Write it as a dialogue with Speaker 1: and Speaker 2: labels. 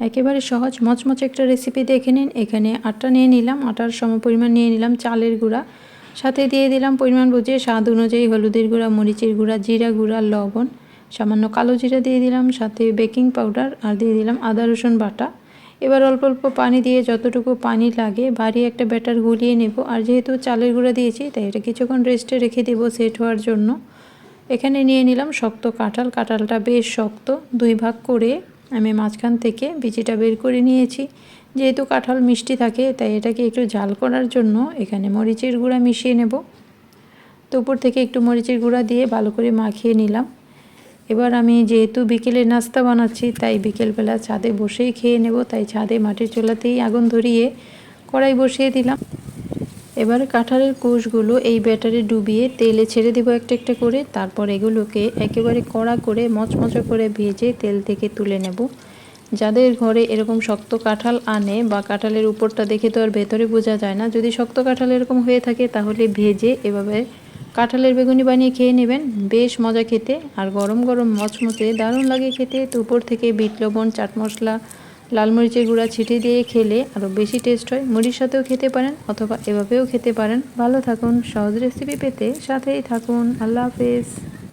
Speaker 1: একেবারে সহজ মচমচে একটা রেসিপি দেখে নিন। এখানে আটা নিয়ে নিলাম, আটার সমপরিমাণ নিয়ে নিলাম চালের গুঁড়া, সাথে দিয়ে দিলাম পরিমাণ বুঝে স্বাদ অনুযায়ী হলুদের গুঁড়া, মরিচের গুঁড়া, জিরা গুঁড়া, লবণ, সামান্য কালো জিরা দিয়ে দিলাম, সাথে বেকিং পাউডার আর দিয়ে দিলাম আদা রসুন বাটা। এবার অল্প অল্প পানি দিয়ে যতটুকু পানি লাগে ভারী একটা ব্যাটার গুলিয়ে নেব। আর যেহেতু চালের গুঁড়া দিয়েছি তাই এটা কিছুক্ষণ রেস্টে রেখে দেবো সেট হওয়ার জন্য। এখানে নিয়ে নিলাম শক্ত কাঁঠাল, কাঁঠালটা বেশ শক্ত, 2 ভাগ করে আমি মাঝখান থেকে বিচিটা বের করে নিয়েছি। যেহেতু কাঁঠাল মিষ্টি থাকে তাই এটাকে একটু ঝাল করার জন্য এখানে মরিচের গুঁড়া মিশিয়ে নেব। তো উপর থেকে একটু মরিচের গুঁড়া দিয়ে ভালো করে মাখিয়ে নিলাম। এবার আমি যেহেতু বিকেলের নাস্তা বানাচ্ছি তাই বিকেলবেলা ছাদে বসেই খেয়ে নেব, তাই ছাদে মাটির চুলাতেই আগুন ধরিয়ে কড়াই বসিয়ে দিলাম। এবার কাঁঠালের কোষগুলো এই ব্যাটারে ডুবিয়ে তেলে ছেড়ে দেবো একটা একটা করে। তারপর এগুলোকে একেবারে কড়া করে মচমচে করে ভেজে তেল থেকে তুলে নেব। যাদের ঘরে এরকম শক্ত কাঁঠাল আনে বা কাঁঠালের উপরটা দেখে তো আর ভেতরে বোঝা যায় না, যদি শক্ত কাঁঠাল এরকম হয়ে থাকে তাহলে ভেজে এভাবে কাঁঠালের বেগুনি বানিয়ে খেয়ে নেবেন, বেশ মজা খেতে। আর গরম গরম মচমচে দারুণ লাগে খেতে। তো উপর থেকে বিট লবণ, চাট মশলা, লাল মরিচের গুঁড়া ছিটিয়ে দিয়ে খেলে আরও বেশি টেস্ট হয়। মুড়ির সাথেও খেতে পারেন অথবা এভাবেও খেতে পারেন। ভালো থাকুন, সহজ রেসিপি পেতে সাথেই থাকুন। আল্লাহ হাফেজ।